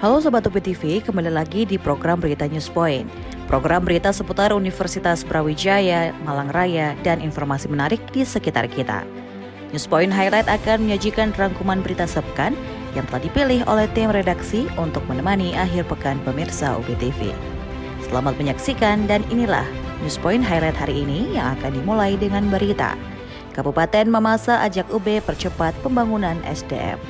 Halo Sobat UB TV, kembali lagi di program Berita News Point. Program berita seputar Universitas Brawijaya, Malang Raya, dan informasi menarik di sekitar kita. News Point Highlight akan menyajikan rangkuman berita sepekan yang telah dipilih oleh tim redaksi untuk menemani akhir pekan pemirsa UB TV. Selamat menyaksikan dan inilah News Point Highlight hari ini yang akan dimulai dengan berita Kabupaten Mamasa ajak UB percepat pembangunan SDM.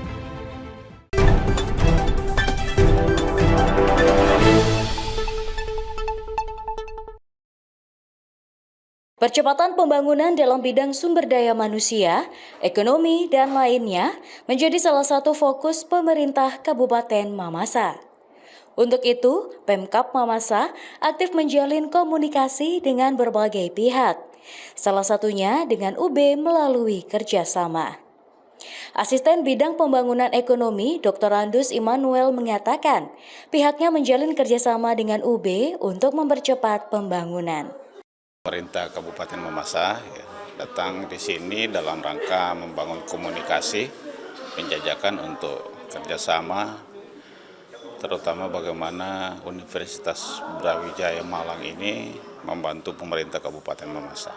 Percepatan pembangunan dalam bidang sumber daya manusia, ekonomi, dan lainnya menjadi salah satu fokus pemerintah Kabupaten Mamasa. Untuk itu, Pemkab Mamasa aktif menjalin komunikasi dengan berbagai pihak, salah satunya dengan UB melalui kerjasama. Asisten Bidang Pembangunan Ekonomi Dr. Randus Immanuel mengatakan, pihaknya menjalin kerjasama dengan UB untuk mempercepat pembangunan. Pemerintah Kabupaten Mamasa datang di sini dalam rangka membangun komunikasi, penjajakan untuk kerjasama, terutama bagaimana Universitas Brawijaya Malang ini membantu pemerintah Kabupaten Mamasa.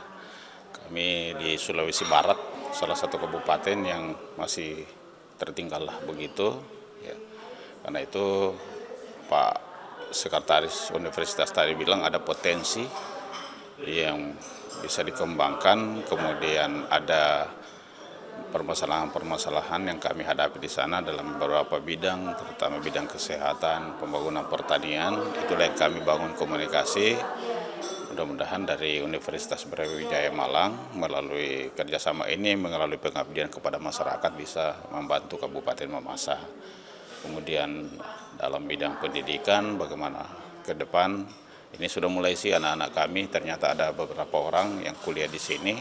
Kami di Sulawesi Barat, salah satu kabupaten yang masih tertinggal lah begitu. Ya. Karena itu Pak Sekretaris Universitas tadi bilang ada potensi yang bisa dikembangkan, kemudian ada permasalahan-permasalahan yang kami hadapi di sana dalam beberapa bidang, terutama bidang kesehatan, pembangunan pertanian. Itulah yang kami bangun komunikasi. Mudah-mudahan dari Universitas Brawijaya Malang melalui kerjasama ini, melalui pengabdian kepada masyarakat bisa membantu Kabupaten Mamasa. Kemudian dalam bidang pendidikan, bagaimana ke depan. Ini sudah mulai sih anak-anak kami, ternyata ada beberapa orang yang kuliah di sini.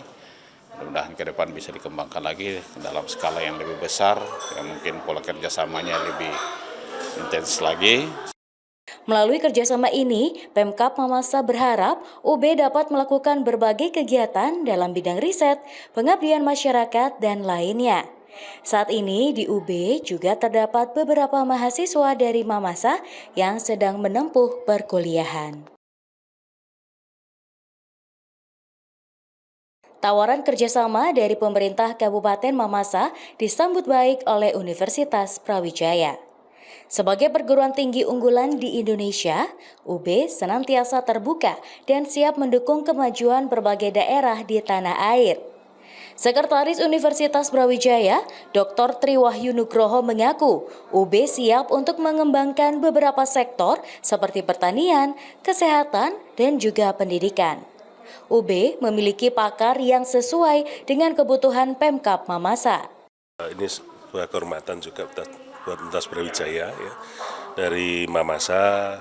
Mudah-mudahan ke depan bisa dikembangkan lagi dalam skala yang lebih besar, yang mungkin pola kerjasamanya lebih intens lagi. Melalui kerjasama ini, Pemkab Mamasa berharap UB dapat melakukan berbagai kegiatan dalam bidang riset, pengabdian masyarakat, dan lainnya. Saat ini di UB juga terdapat beberapa mahasiswa dari Mamasa yang sedang menempuh perkuliahan. Tawaran kerjasama dari pemerintah Kabupaten Mamasa disambut baik oleh Universitas Brawijaya. Sebagai perguruan tinggi unggulan di Indonesia, UB senantiasa terbuka dan siap mendukung kemajuan berbagai daerah di tanah air. Sekretaris Universitas Brawijaya, Dr. Triwahyu Nugroho mengaku, UB siap untuk mengembangkan beberapa sektor seperti pertanian, kesehatan, dan juga pendidikan. UB memiliki pakar yang sesuai dengan kebutuhan Pemkab Mamasa. Ini sebuah kehormatan juga buat Universitas Brawijaya ya, dari Mamasa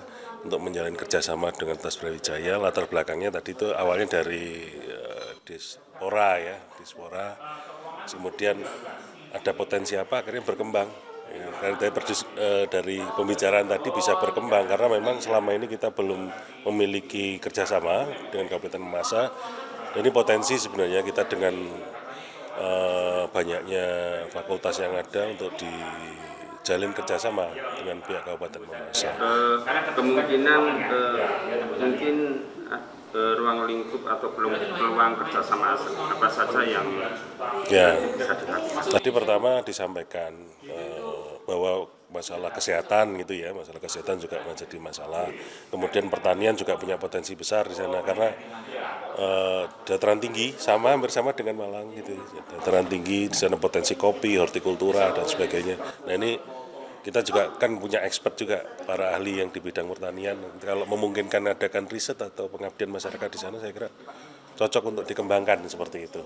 untuk menjalin kerjasama dengan Universitas Brawijaya. Latar belakangnya tadi itu awalnya dari Dispora ya, Dispora. Kemudian ada potensi apa akhirnya berkembang. Ya, dari pembicaraan tadi bisa berkembang karena memang selama ini kita belum memiliki kerjasama dengan Kabupaten Mamasa. Dan ini potensi sebenarnya kita dengan banyaknya fakultas yang ada untuk dijalin kerjasama dengan pihak Kabupaten Mamasa. Kemungkinan mungkin ruang lingkup atau peluang kerjasama apa saja yang bisa dilakukan? Tadi pertama disampaikan bahwa masalah kesehatan gitu ya, masalah kesehatan juga menjadi masalah. Kemudian pertanian juga punya potensi besar di sana karena dataran tinggi hampir sama dengan Malang gitu. Dataran tinggi di sana potensi kopi, hortikultura dan sebagainya. Nah ini kita juga kan punya expert juga para ahli yang di bidang pertanian. Kalau memungkinkan adakan riset atau pengabdian masyarakat di sana, saya kira cocok untuk dikembangkan seperti itu.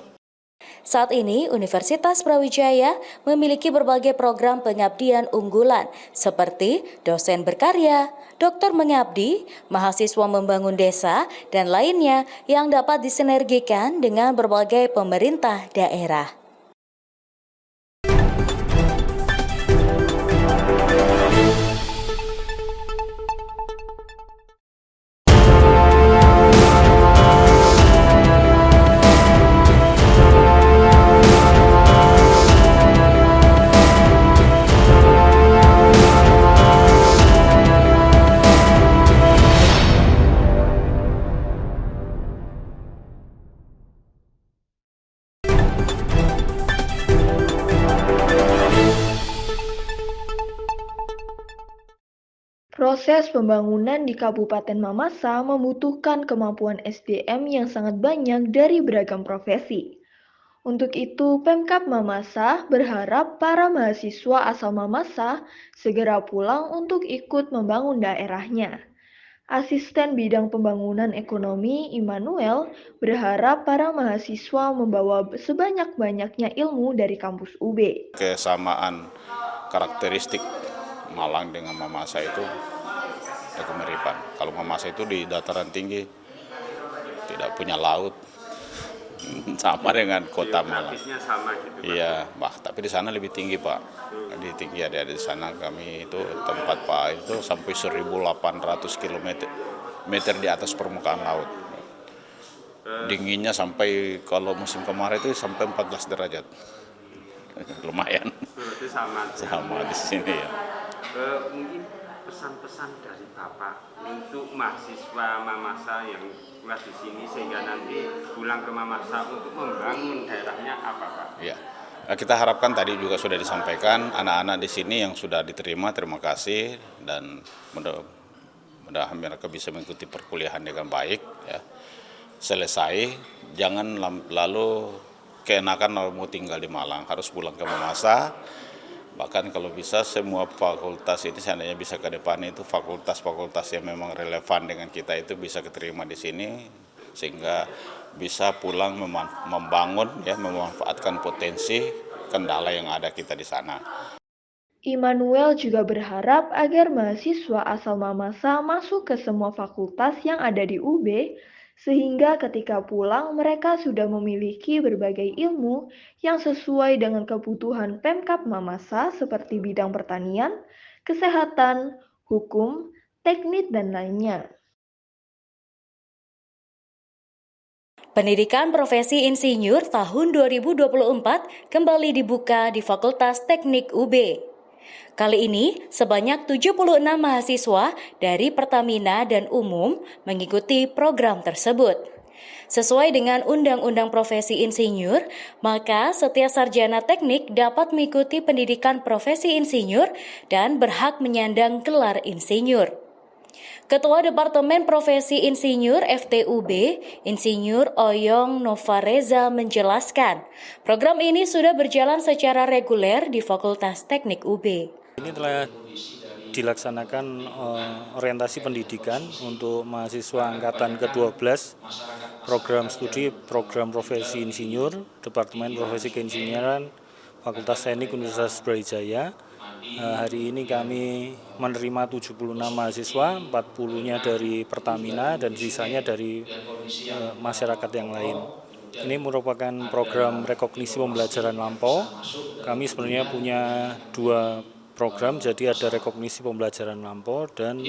Saat ini, Universitas Brawijaya memiliki berbagai program pengabdian unggulan seperti dosen berkarya, dokter mengabdi, mahasiswa membangun desa, dan lainnya yang dapat disinergikan dengan berbagai pemerintah daerah. Proses pembangunan di Kabupaten Mamasa membutuhkan kemampuan SDM yang sangat banyak dari beragam profesi. Untuk itu, Pemkab Mamasa berharap para mahasiswa asal Mamasa segera pulang untuk ikut membangun daerahnya. Asisten Bidang Pembangunan Ekonomi Immanuel berharap para mahasiswa membawa sebanyak-banyaknya ilmu dari kampus UB. Kesamaan karakteristik Malang dengan Mamasa itu ada kemiripan. Kalau Mamasa itu di dataran tinggi, tidak punya laut, sama dengan kota Malang. Sama gitu, Pak. Iya, tapi di sana lebih tinggi, Pak. Di tinggi ada di sana kami itu tempat Pak itu sampai 1.800 meter di atas permukaan laut. Dinginnya sampai kalau musim kemarau itu sampai 14 derajat. Lumayan. Berarti sama Di sini ya. Mungkin pesan-pesan dari Bapak untuk mahasiswa Mamasa yang kuliah di sini sehingga nanti pulang ke Mamasa untuk membangun daerahnya apa, Pak? Ya. Nah, kita harapkan tadi juga sudah disampaikan anak-anak di sini yang sudah diterima, terima kasih dan mudah-mudahan mereka bisa mengikuti perkuliahan dengan baik ya. Selesai, jangan lalu keenakan mau tinggal di Malang, harus pulang ke Mamasa. Bahkan kalau bisa semua fakultas ini seandainya bisa ke depan itu fakultas-fakultas yang memang relevan dengan kita itu bisa keterima di sini sehingga bisa pulang membangun ya memanfaatkan potensi kendala yang ada kita di sana. Immanuel juga berharap agar mahasiswa asal Mamasa masuk ke semua fakultas yang ada di UB sehingga ketika pulang mereka sudah memiliki berbagai ilmu yang sesuai dengan kebutuhan Pemkab Mamasa seperti bidang pertanian, kesehatan, hukum, teknik, dan lainnya. Pendidikan profesi insinyur tahun 2024 kembali dibuka di Fakultas Teknik UB. Kali ini, sebanyak 76 mahasiswa dari Pertamina dan Umum mengikuti program tersebut. Sesuai dengan Undang-Undang Profesi Insinyur, maka setiap sarjana teknik dapat mengikuti pendidikan profesi insinyur dan berhak menyandang gelar insinyur. Ketua Departemen Profesi Insinyur FTUB, Insinyur Oyong Novareza menjelaskan, program ini sudah berjalan secara reguler di Fakultas Teknik UB. Ini telah dilaksanakan orientasi pendidikan untuk mahasiswa angkatan ke-12 program studi program profesi insinyur Departemen Profesi Keinsinyuran Fakultas Teknik Universitas Brawijaya. Hari ini kami menerima 76 mahasiswa, 40-nya dari Pertamina dan sisanya dari masyarakat yang lain. Ini merupakan program rekognisi pembelajaran lampau. Kami sebenarnya punya dua program, jadi ada rekognisi pembelajaran lampau dan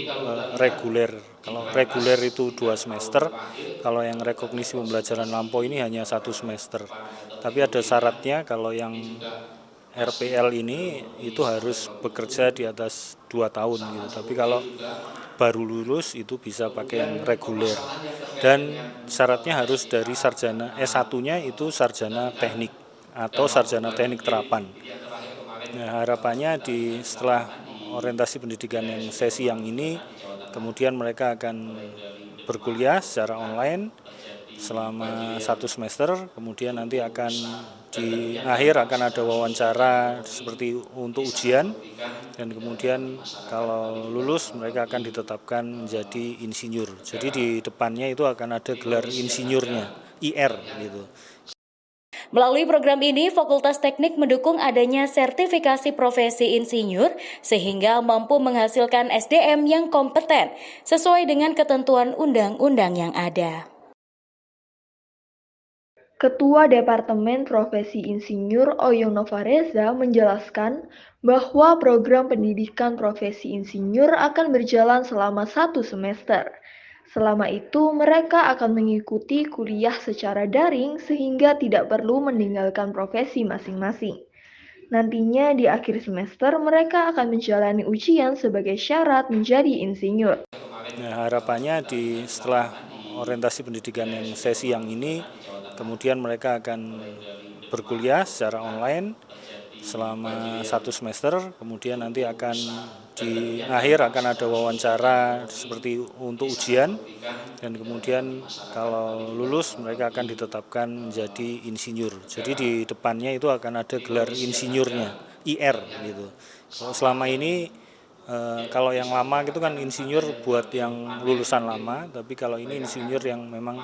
reguler. Kalau reguler itu 2 semester, kalau yang rekognisi pembelajaran lampau ini hanya 1 semester. Tapi ada syaratnya, kalau yang RPL ini itu harus bekerja di atas 2 tahun gitu. Tapi kalau baru lulus itu bisa pakai yang reguler. Dan syaratnya harus dari sarjana S1-nya itu sarjana teknik atau sarjana teknik terapan. Nah, harapannya setelah orientasi pendidikan yang sesi yang ini, kemudian mereka akan berkuliah secara online selama 1 semester, kemudian nanti akan di akhir akan ada wawancara seperti untuk ujian, dan kemudian kalau lulus mereka akan ditetapkan menjadi insinyur. Jadi di depannya itu akan ada gelar insinyurnya, IR gitu. Melalui program ini, Fakultas Teknik mendukung adanya sertifikasi profesi insinyur sehingga mampu menghasilkan SDM yang kompeten sesuai dengan ketentuan undang-undang yang ada. Ketua Departemen Profesi Insinyur Oyong Novareza menjelaskan bahwa program pendidikan profesi insinyur akan berjalan selama 1 semester. Selama itu, mereka akan mengikuti kuliah secara daring sehingga tidak perlu meninggalkan profesi masing-masing. Nantinya di akhir semester, mereka akan menjalani ujian sebagai syarat menjadi insinyur. Nah, harapannya setelah orientasi pendidikan yang sesi yang ini, kemudian mereka akan berkuliah secara online selama 1 semester, kemudian nanti akan di akhir akan ada wawancara seperti untuk ujian, dan kemudian kalau lulus mereka akan ditetapkan menjadi insinyur. Jadi di depannya itu akan ada gelar insinyurnya, IR gitu. Kalau selama ini kalau yang lama itu kan insinyur buat yang lulusan lama, tapi kalau ini insinyur yang memang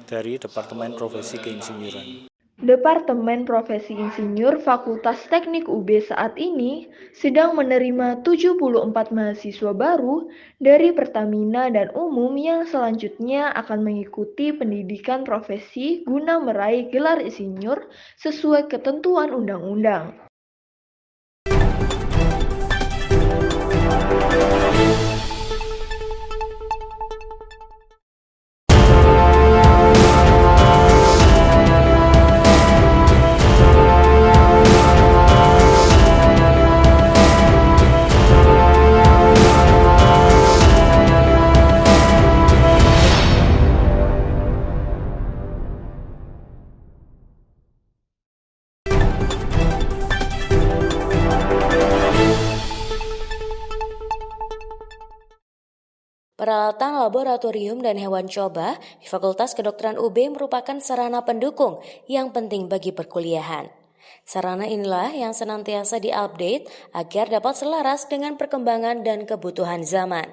dari Departemen Profesi Keinsinyuran. Departemen Profesi Insinyur Fakultas Teknik UB saat ini sedang menerima 74 mahasiswa baru dari Pertamina dan Umum yang selanjutnya akan mengikuti pendidikan profesi guna meraih gelar insinyur sesuai ketentuan undang-undang. Peralatan laboratorium dan hewan coba di Fakultas Kedokteran UB merupakan sarana pendukung yang penting bagi perkuliahan. Sarana inilah yang senantiasa diupdate agar dapat selaras dengan perkembangan dan kebutuhan zaman.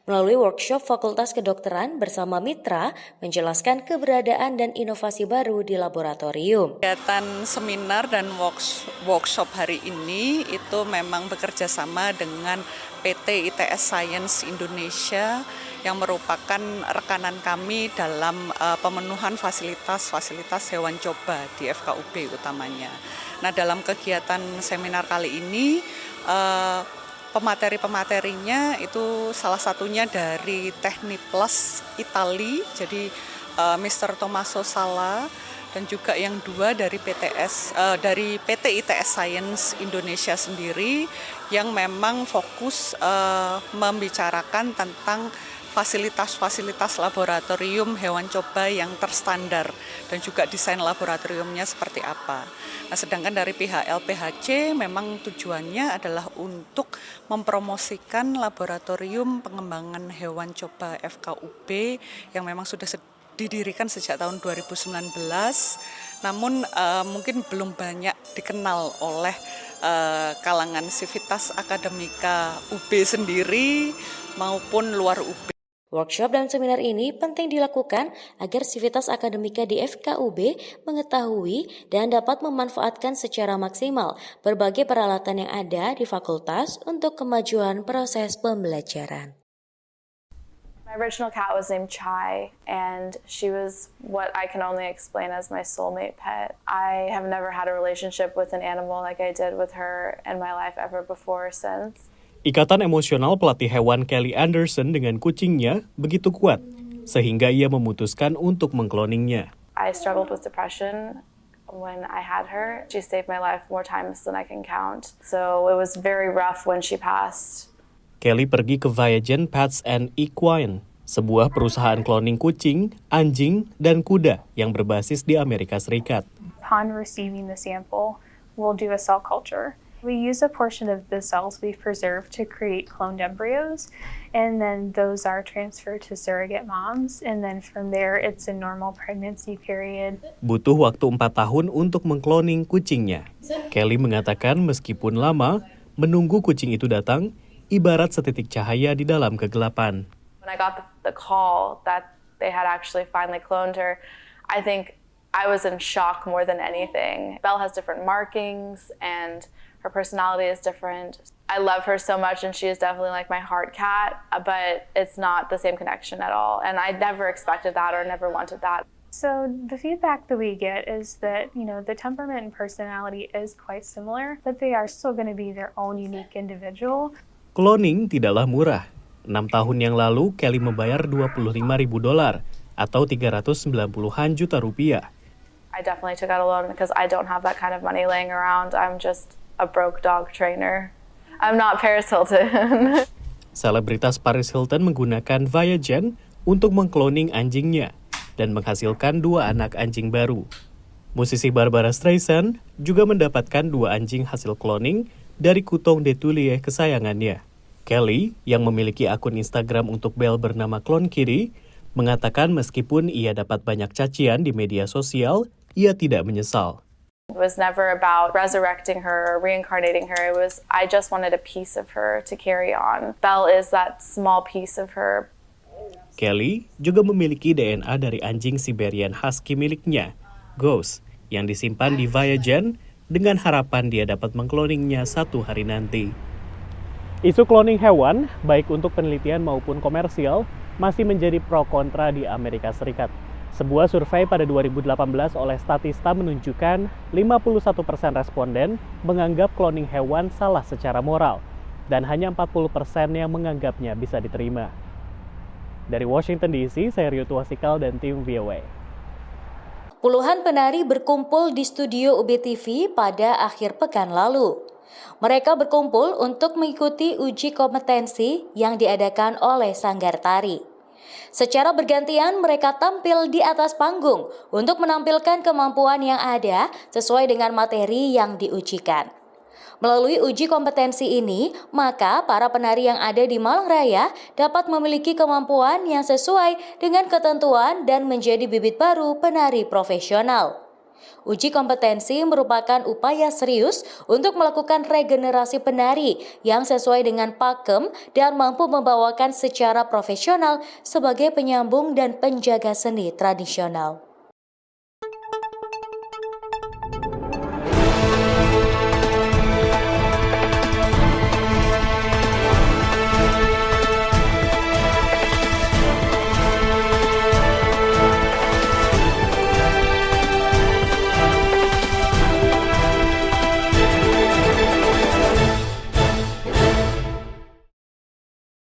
Melalui workshop Fakultas Kedokteran bersama mitra menjelaskan keberadaan dan inovasi baru di laboratorium. Kegiatan seminar dan workshop hari ini itu memang bekerja sama dengan PT ITS Science Indonesia yang merupakan rekanan kami dalam pemenuhan fasilitas hewan coba di FKUB utamanya. Nah, dalam kegiatan seminar kali ini pemateri-pematerinya itu salah satunya dari Techniplus Itali, jadi Mr. Tommaso Sala, dan juga yang dua dari dari PT ITS Science Indonesia sendiri yang memang fokus membicarakan tentang fasilitas-fasilitas laboratorium hewan coba yang terstandar dan juga desain laboratoriumnya seperti apa. Nah, sedangkan dari pihak LPHC memang tujuannya adalah untuk mempromosikan laboratorium pengembangan hewan coba FKUB yang memang sudah didirikan sejak tahun 2019, namun mungkin belum banyak dikenal oleh kalangan sivitas akademika UB sendiri maupun luar UB. Workshop dan seminar ini penting dilakukan agar sivitas akademika di FKUB mengetahui dan dapat memanfaatkan secara maksimal berbagai peralatan yang ada di fakultas untuk kemajuan proses pembelajaran. My original cat was named Chai, and she was what I can only explain as my soulmate pet. I have never had a relationship with an animal like I did with her in my life ever before or since. Ikatan emosional pelatih hewan Kelly Anderson dengan kucingnya begitu kuat, sehingga ia memutuskan untuk mengkloningnya. I struggled with depression when I had her. She saved my life more times than I can count. So it was very rough when she passed. Kelly pergi ke Viagen Pets and Equine, sebuah perusahaan cloning kucing, anjing, dan kuda yang berbasis di Amerika Serikat. Upon receiving the sample, we'll do a cell culture. We use a portion of the cells we've preserved to create cloned embryos, and then those are transferred to surrogate moms, and then from there it's a normal pregnancy period. Butuh waktu 4 tahun untuk mengkloning kucingnya. Kelly mengatakan meskipun lama, menunggu kucing itu datang, ibarat setitik cahaya di dalam kegelapan. When I got the call that they had actually finally cloned her, I think I was in shock more than anything. Belle has different markings and her personality is different. I love her so much and she is definitely like my heart cat, but it's not the same connection at all. And I never expected that or never wanted that. So the feedback that we get is that, the temperament and personality is quite similar, but they are still going to be their own unique individual. Cloning tidaklah murah. 6 tahun yang lalu, Kelly membayar $25.000 atau 390-an juta rupiah. I definitely took out a loan because I don't have that kind of money laying around. I'm just a broke dog trainer. I'm not Paris Hilton. Selebritas Paris Hilton menggunakan Viagen untuk mengkloning anjingnya dan menghasilkan 2 anak anjing baru. Musisi Barbara Streisand juga mendapatkan 2 anjing hasil cloning dari Coton de Tuileries kesayangannya. Kelly, yang memiliki akun Instagram untuk Belle bernama Clone Kitty, mengatakan meskipun ia dapat banyak cacian di media sosial, ia tidak menyesal. It was never about resurrecting her or reincarnating her. It was, I just wanted a piece of her to carry on. Belle is that small piece of her. Kelly juga memiliki DNA dari anjing Siberian Husky miliknya, Ghost, yang disimpan di Viagen dengan harapan dia dapat mengkloningnya satu hari nanti. Isu cloning hewan, baik untuk penelitian maupun komersial, masih menjadi pro kontra di Amerika Serikat. Sebuah survei pada 2018 oleh Statista menunjukkan 51% responden menganggap cloning hewan salah secara moral, dan hanya 40% yang menganggapnya bisa diterima. Dari Washington DC, saya Rio Tuasikal dan tim VOA. Puluhan penari berkumpul di studio UBTV pada akhir pekan lalu. Mereka berkumpul untuk mengikuti uji kompetensi yang diadakan oleh Sanggar Tari. Secara bergantian mereka tampil di atas panggung untuk menampilkan kemampuan yang ada sesuai dengan materi yang diujikan. Melalui uji kompetensi ini, maka para penari yang ada di Malang Raya dapat memiliki kemampuan yang sesuai dengan ketentuan dan menjadi bibit baru penari profesional. Uji kompetensi merupakan upaya serius untuk melakukan regenerasi penari yang sesuai dengan pakem dan mampu membawakan secara profesional sebagai penyambung dan penjaga seni tradisional.